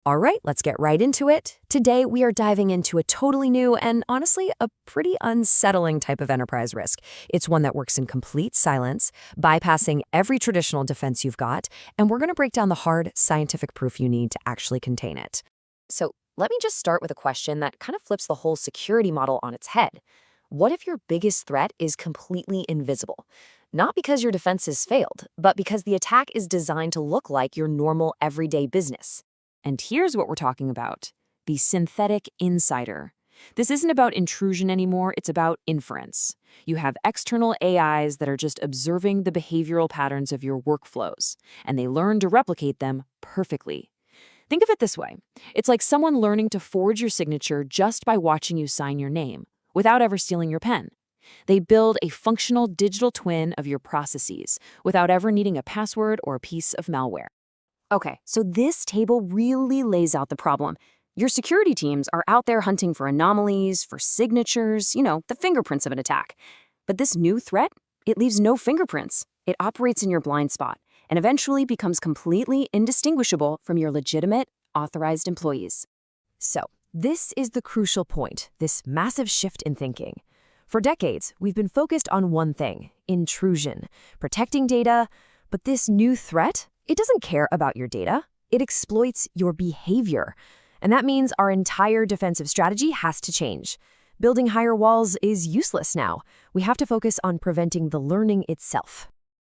All right, let's get right into it. Today, we are diving into a totally new and honestly a pretty unsettling type of enterprise risk. It's one that works in complete silence, bypassing every traditional defense you've got, and we're going to break down the hard scientific proof you need to actually contain it. So, let me just start with a question that kind of flips the whole security model on its head. What if your biggest threat is completely invisible? Not because your defense has failed, but because the attack is designed to look like your normal everyday business. And here's what we're talking about: the synthetic insider. This isn't about intrusion anymore, it's about inference. You have external AIs that are just observing the behavioral patterns of your workflows, and they learn to replicate them perfectly. Think of it this way: it's like someone learning to forge your signature just by watching you sign your name, without ever stealing your pen. They build a functional digital twin of your processes, without ever needing a password or a piece of malware. Okay, so this table really lays out the problem. Your security teams are out there hunting for anomalies, for signatures, the fingerprints of an attack. But this new threat, it leaves no fingerprints. It operates in your blind spot and eventually becomes completely indistinguishable from your legitimate, authorized employees. So, this is the crucial point, this massive shift in thinking. For decades, we've been focused on one thing: intrusion, protecting data. But this new threat, it doesn't care about your data. It exploits your behavior. And that means our entire defensive strategy has to change. Building higher walls is useless now. We have to focus on preventing the learning itself.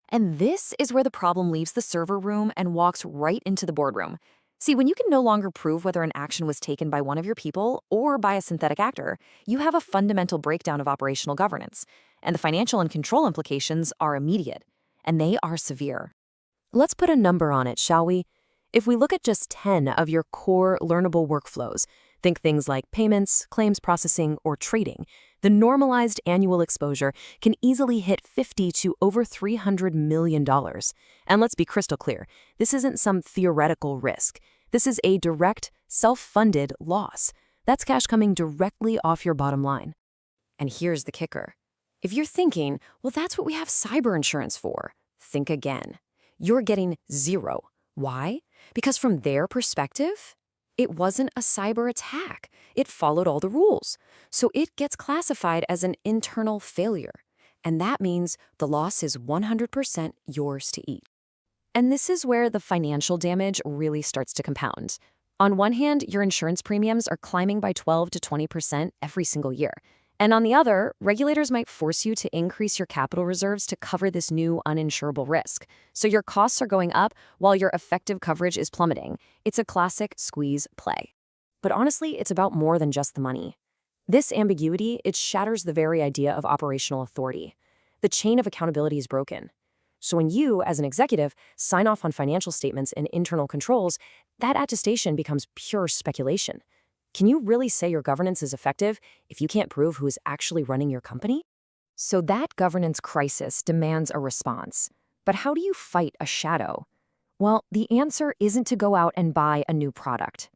And this is where the problem leaves the server room and walks right into the boardroom. See, when you can no longer prove whether an action was taken by one of your people or by a synthetic actor, you have a fundamental breakdown of operational governance. And the financial and control implications are immediate, and they are severe. Let's put a number on it, shall we? If we look at just 10 of your core learnable workflows, think things like payments, claims processing, or trading, the normalized annual exposure can easily hit $50 to over $300 million. And let's be crystal clear, this isn't some theoretical risk. This is a direct, self-funded loss. That's cash coming directly off your bottom line. And here's the kicker. If you're thinking, well, that's what we have cyber insurance for, think again. You're getting zero. Why? Because from their perspective, it wasn't a cyber attack. It followed all the rules. So it gets classified as an internal failure. And that means the loss is 100% yours to eat. And this is where the financial damage really starts to compound. On one hand, your insurance premiums are climbing by 12 to 20% every single year. And on the other, regulators might force you to increase your capital reserves to cover this new uninsurable risk. So your costs are going up while your effective coverage is plummeting. It's a classic squeeze play. But honestly, it's about more than just the money. This ambiguity, it shatters the very idea of operational authority. The chain of accountability is broken. So when you, as an executive, sign off on financial statements and internal controls, that attestation becomes pure speculation. Can you really say your governance is effective if you can't prove who is actually running your company? So that governance crisis demands a response. But how do you fight a shadow? Well, the answer isn't to go out and buy a new product.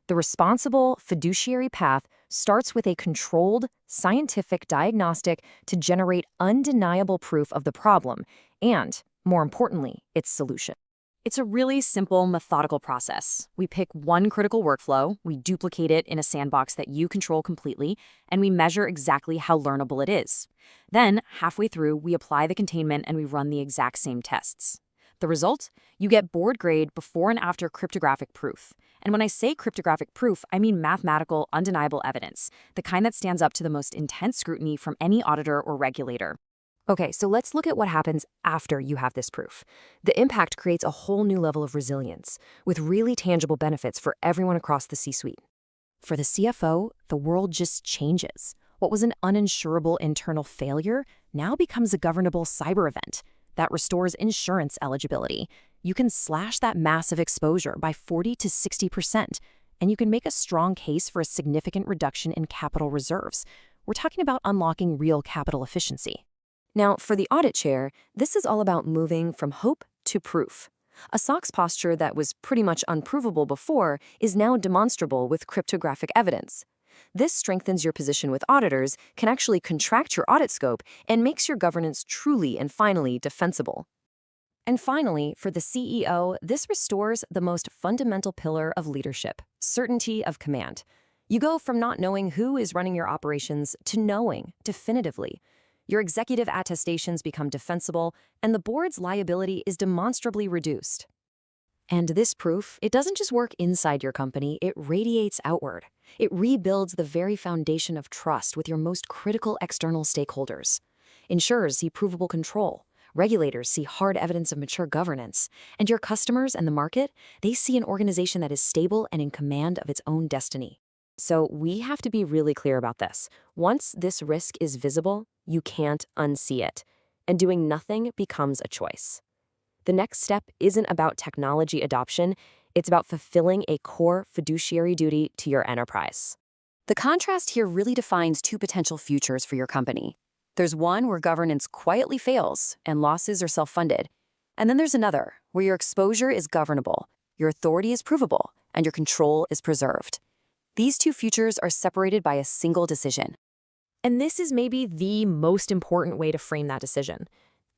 The responsible fiduciary path starts with a controlled, scientific diagnostic to generate undeniable proof of the problem and, more importantly, its solution. It's a really simple, methodical process. We pick one critical workflow, we duplicate it in a sandbox that you control completely, and we measure exactly how learnable it is. Then, halfway through, we apply the containment and we run the exact same tests. The result? You get board-grade before and after cryptographic proof. And when I say cryptographic proof, I mean mathematical, undeniable evidence, the kind that stands up to the most intense scrutiny from any auditor or regulator. Okay, so let's look at what happens after you have this proof. The impact creates a whole new level of resilience, with really tangible benefits for everyone across the C-suite. For the CFO, the world just changes. What was an uninsurable internal failure now becomes a governable cyber event that restores insurance eligibility. You can slash that massive exposure by 40 to 60%, and you can make a strong case for a significant reduction in capital reserves. We're talking about unlocking real capital efficiency. Now, for the audit chair, this is all about moving from hope to proof. A SOX posture that was pretty much unprovable before is now demonstrable with cryptographic evidence. This strengthens your position with auditors, can actually contract your audit scope, and makes your governance truly and finally defensible. And finally, for the CEO, this restores the most fundamental pillar of leadership, certainty of command. You go from not knowing who is running your operations to knowing definitively. Your executive attestations become defensible, and the board's liability is demonstrably reduced. And this proof, it doesn't just work inside your company, it radiates outward. It rebuilds the very foundation of trust with your most critical external stakeholders. Insurers see provable control. Regulators see hard evidence of mature governance. And your customers and the market, they see an organization that is stable and in command of its own destiny. So we have to be really clear about this. Once this risk is visible, you can't unsee it. And doing nothing becomes a choice. The next step isn't about technology adoption, it's about fulfilling a core fiduciary duty to your enterprise. The contrast here really defines two potential futures for your company. There's one where governance quietly fails and losses are self-funded. And then there's another where your exposure is governable, your authority is provable, and your control is preserved. These two futures are separated by a single decision. And this is maybe the most important way to frame that decision.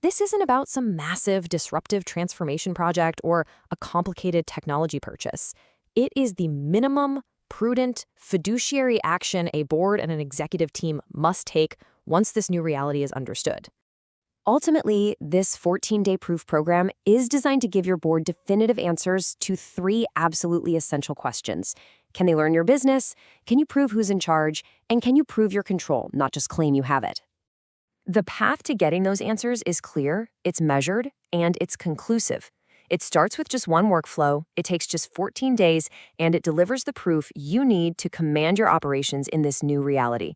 This isn't about some massive disruptive transformation project or a complicated technology purchase. It is the minimum, prudent, fiduciary action a board and an executive team must take once this new reality is understood. Ultimately, this 14-day proof program is designed to give your board definitive answers to three absolutely essential questions. Can they learn your business? Can you prove who's in charge? And can you prove your control, not just claim you have it? The path to getting those answers is clear, it's measured, and it's conclusive. It starts with just one workflow, it takes just 14 days, and it delivers the proof you need to command your operations in this new reality.